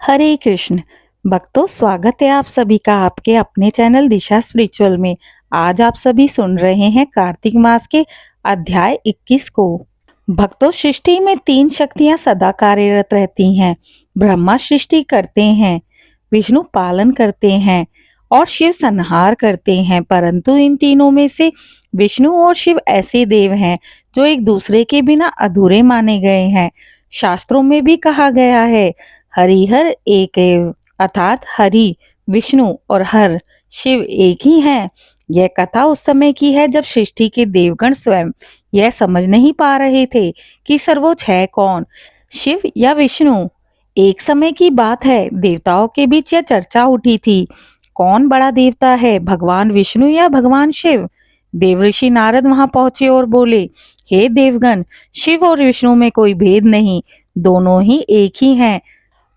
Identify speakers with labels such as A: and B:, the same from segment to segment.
A: हरे कृष्ण। भक्तों, स्वागत है आप सभी का आपके अपने चैनल दिशा स्पिरिचुअल में। आज आप सभी सुन रहे हैं कार्तिक मास के अध्याय 21 को। भक्तों, सृष्टि में तीन शक्तियां सदा कार्यरत रहती हैं। ब्रह्मा सृष्टि करते हैं, विष्णु पालन करते हैं और शिव संहार करते हैं। परंतु इन तीनों में से विष्णु और शिव ऐसे देव हैं जो एक दूसरे के बिना अधूरे माने गए हैं। शास्त्रों में भी कहा गया है, हरिहर एक एव, अर्थात हरि विष्णु और हर शिव एक ही हैं। यह कथा उस समय की है जब सृष्टि के देवगण स्वयं यह समझ नहीं पा रहे थे कि सर्वोच्च है कौन, शिव या विष्णु। एक समय की बात है, देवताओं के बीच यह चर्चा उठी थी, कौन बड़ा देवता है, भगवान विष्णु या भगवान शिव। देवऋषि नारद वहां पहुंचे और बोले, हे देवगण, शिव और विष्णु में कोई भेद नहीं, दोनों ही एक ही हैं।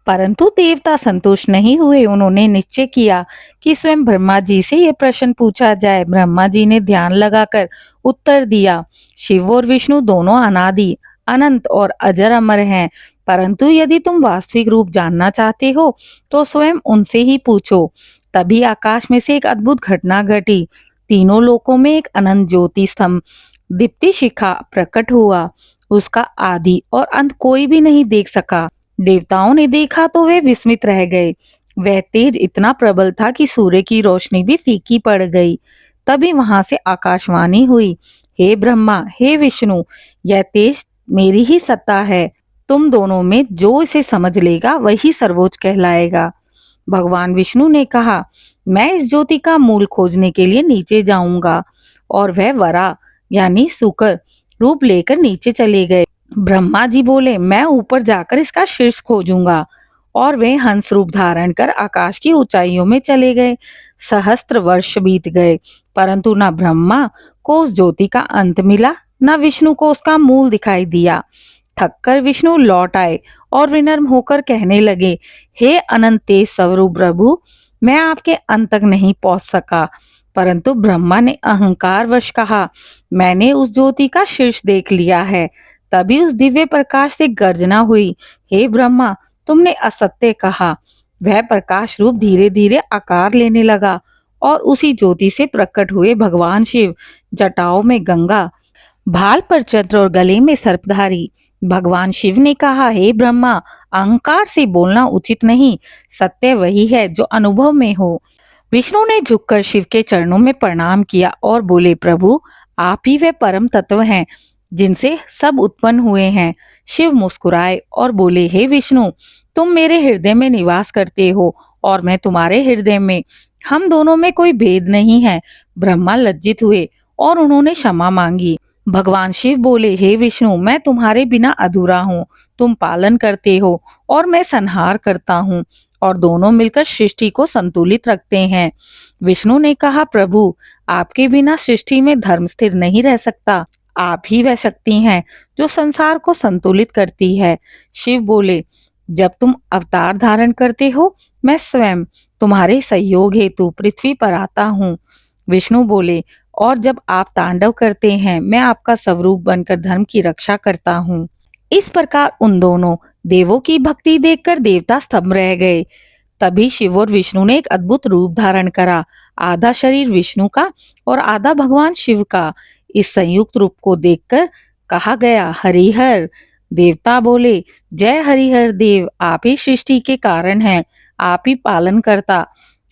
A: परंतु देवता संतुष्ट नहीं हुए। उन्होंने निश्चय किया कि स्वयं ब्रह्मा जी से यह प्रश्न पूछा जाए। ब्रह्मा जी ने ध्यान लगाकर उत्तर दिया, शिव और विष्णु दोनों अनादि, अनंत और अजर अमर हैं। परंतु यदि तुम वास्तविक रूप जानना चाहते हो तो स्वयं उनसे ही पूछो। तभी आकाश में से एक अद्भुत घटना घटी। तीनों लोकों में एक अनंत ज्योति स्तंभ दीप्ति शिखा प्रकट हुआ। उसका आदि और अंत कोई भी नहीं देख सका। देवताओं ने देखा तो वे विस्मित रह गए। वह तेज इतना प्रबल था कि सूर्य की रोशनी भी फीकी पड़ गई। तभी वहां से आकाशवाणी हुई, हे ब्रह्मा, हे विष्णु, यह तेज मेरी ही सत्ता है। तुम दोनों में जो इसे समझ लेगा वही सर्वोच्च कहलाएगा। भगवान विष्णु ने कहा, मैं इस ज्योति का मूल खोजने के लिए नीचे जाऊंगा। और वह वरा यानी सुकर रूप लेकर नीचे चले गए। ब्रह्मा जी बोले, मैं ऊपर जाकर इसका शीर्ष खोजूंगा। और वे हंस रूप धारण कर आकाश की ऊंचाइयों में चले गए। सहस्त्र वर्ष बीत गए, परंतु न ब्रह्मा को उस ज्योति का अंत मिला, न विष्णु को उसका मूल दिखाई दिया। थककर विष्णु लौट आए और विनम्र होकर कहने लगे, हे अनंत तेज स्वरूप प्रभु, मैं आपके अंत तक नहीं पहुंच सका। परंतु ब्रह्मा ने अहंकार वश कहा, मैंने उस ज्योति का शीर्ष देख लिया है। तभी उस दिव्य प्रकाश से गर्जना हुई, हे ब्रह्मा, तुमने असत्य कहा। वह प्रकाश रूप धीरे धीरे आकार लेने लगा और उसी ज्योति से प्रकट हुए भगवान शिव, जटाओं में गंगा, भाल पर चंद्र और गले में सर्पधारी। भगवान शिव ने कहा, हे ब्रह्मा, अहंकार से बोलना उचित नहीं, सत्य वही है जो अनुभव में हो। विष्णु ने झुककर शिव के चरणों में प्रणाम किया और बोले, प्रभु, आप ही वे परम तत्व हैं जिनसे सब उत्पन्न हुए हैं। शिव मुस्कुराए और बोले, हे विष्णु, तुम मेरे हृदय में निवास करते हो और मैं तुम्हारे हृदय में, हम दोनों में कोई भेद नहीं है। ब्रह्मा लज्जित हुए और उन्होंने क्षमा मांगी। भगवान शिव बोले, हे विष्णु, मैं तुम्हारे बिना अधूरा हूँ। तुम पालन करते हो और मैं संहार करता हूँ, और दोनों मिलकर सृष्टि को संतुलित रखते हैं। विष्णु ने कहा, प्रभु, आपके बिना सृष्टि में धर्म स्थिर नहीं रह सकता। आप ही वह शक्ति हैं जो संसार को संतुलित करती है। शिव बोले, जब तुम अवतार धारण करते हो, मैं स्वयं तुम्हारे सहयोग हेतु पृथ्वी पर आता हूँ। विष्णु बोले, और जब आप तांडव करते हैं, मैं आपका स्वरूप बनकर धर्म की रक्षा करता हूँ। इस प्रकार उन दोनों देवों की भक्ति देखकर देवता स्तंभ रह गए। तभी शिव और विष्णु ने एक अद्भुत रूप धारण करा, आधा शरीर विष्णु का और आधा भगवान शिव का। इस संयुक्त रूप को देखकर कहा गया, हरिहर। देवता बोले, जय हरिहर देव, आप ही सृष्टि के कारण हैं, आप ही पालन करता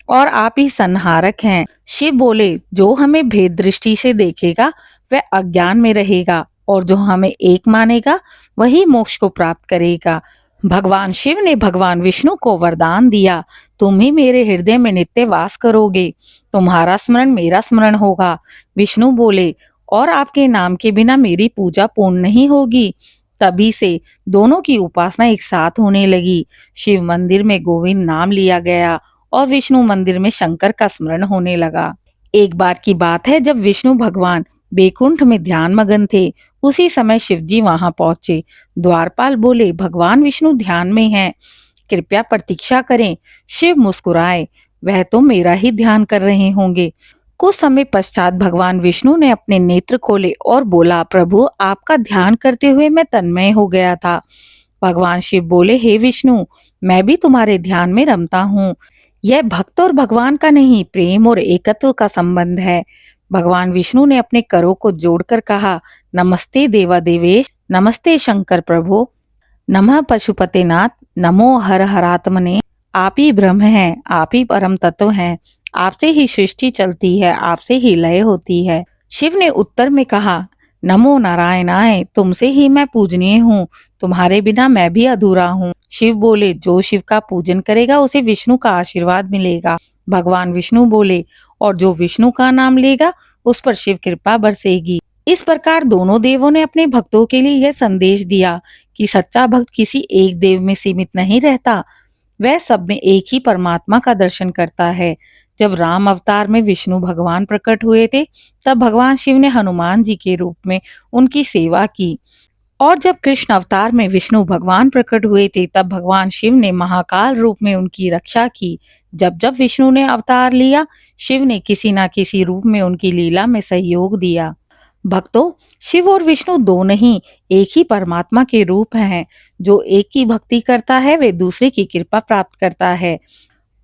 A: और आप ही संहारक हैं। शिव बोले, जो हमें भेद दृष्टि से देखेगा वह अज्ञान में रहेगा, और जो हमें एक मानेगा वही मोक्ष को प्राप्त करेगा। भगवान शिव ने भगवान विष्णु को वरदान दिया, तुम ही मेरे हृदय में नित्य वास करोगे, तुम्हारा स्मरण मेरा स्मरण होगा। विष्णु बोले, और आपके नाम के बिना मेरी पूजा पूर्ण नहीं होगी। तभी से दोनों की उपासना एक साथ होने लगी। शिव मंदिर में गोविंद नाम लिया गया और विष्णु मंदिर में शंकर का स्मरण होने लगा। एक बार की बात है, जब विष्णु भगवान बैकुंठ में ध्यान मगन थे, उसी समय शिवजी वहां पहुंचे। द्वारपाल बोले, भगवान विष्णु ध्यान में हैं, कृपया प्रतीक्षा करें। शिव मुस्कुराए, वह तो मेरा ही ध्यान कर रहे होंगे। कुछ समय पश्चात भगवान विष्णु ने अपने नेत्र खोले और बोला, प्रभु, आपका ध्यान करते हुए मैं तन्मय हो गया था। भगवान शिव बोले, हे विष्णु, मैं भी तुम्हारे ध्यान में रमता हूँ। यह भक्त और भगवान का नहीं, प्रेम और एकत्व का संबंध है। भगवान विष्णु ने अपने करों को जोड़कर कहा, नमस्ते देवा देवेश, नमस्ते शंकर प्रभु, नमः पशुपतिनाथ, नमो हर हरात्मने। आप ही ब्रह्म हैं, आप ही परम तत्व हैं। आपसे ही सृष्टि चलती है, आपसे ही लय होती है। शिव ने उत्तर में कहा, नमो नारायणाय, तुमसे ही मैं पूजनीय हूँ, तुम्हारे बिना मैं भी अधूरा हूँ। शिव बोले, जो शिव का पूजन करेगा उसे विष्णु का आशीर्वाद मिलेगा। भगवान विष्णु बोले, और जो विष्णु का नाम लेगा उस पर शिव कृपा बरसेगी। इस प्रकार दोनों देवों ने अपने भक्तों के लिए यह संदेश दिया कि सच्चा भक्त किसी एक देव में सीमित नहीं रहता, वह सब में एक ही परमात्मा का दर्शन करता है। जब राम अवतार में विष्णु भगवान प्रकट हुए थे, तब भगवान शिव ने हनुमान जी के रूप में उनकी सेवा की, और जब कृष्ण अवतार में विष्णु भगवान प्रकट हुए थे, तब भगवान शिव ने महाकाल रूप में उनकी रक्षा की। जब जब विष्णु ने अवतार लिया, शिव ने किसी न किसी रूप में उनकी लीला में सहयोग दिया। भक्तों, शिव और विष्णु दो नहीं, एक ही परमात्मा के रूप हैं। जो एक की भक्ति करता है वे दूसरे की कृपा प्राप्त करता है।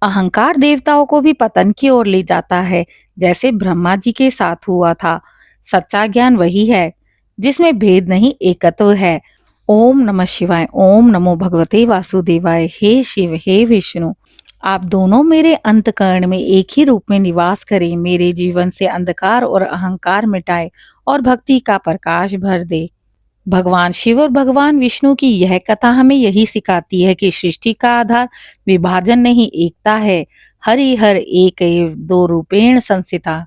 A: अहंकार देवताओं को भी पतन की ओर ले जाता है, जैसे ब्रह्मा जी के साथ हुआ था। सच्चा ज्ञान वही है जिसमें भेद नहीं, एकत्व है। ओम नमः शिवाय, ओम नमो भगवते वासुदेवाय। हे शिव, हे विष्णु, आप दोनों मेरे अंतकरण में एक ही रूप में निवास करें, मेरे जीवन से अंधकार और अहंकार मिटाए और भक्ति का प्रकाश भर दे। भगवान शिव और भगवान विष्णु की यह कथा हमें यही सिखाती है कि सृष्टि का आधार विभाजन नहीं, एकता है। हरि हर एक एव दो रूपेण संस्थिता,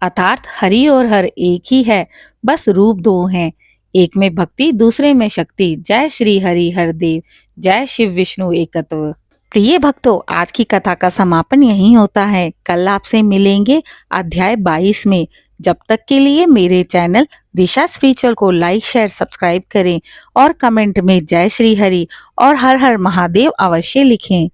A: अर्थात हरि और हर एक ही है, बस रूप दो हैं। एक में भक्ति, दूसरे में शक्ति। जय श्री हरि हर देव, जय शिव विष्णु एकत्व। प्रिय भक्तों, आज की कथा का समापन यहीं होता है। कल आपसे मिलेंगे अध्याय 22 में। जब तक के लिए मेरे चैनल दिशा स्पिरिचुअल को लाइक, शेयर, सब्सक्राइब करें और कमेंट में जय श्री हरि और हर हर महादेव अवश्य लिखें।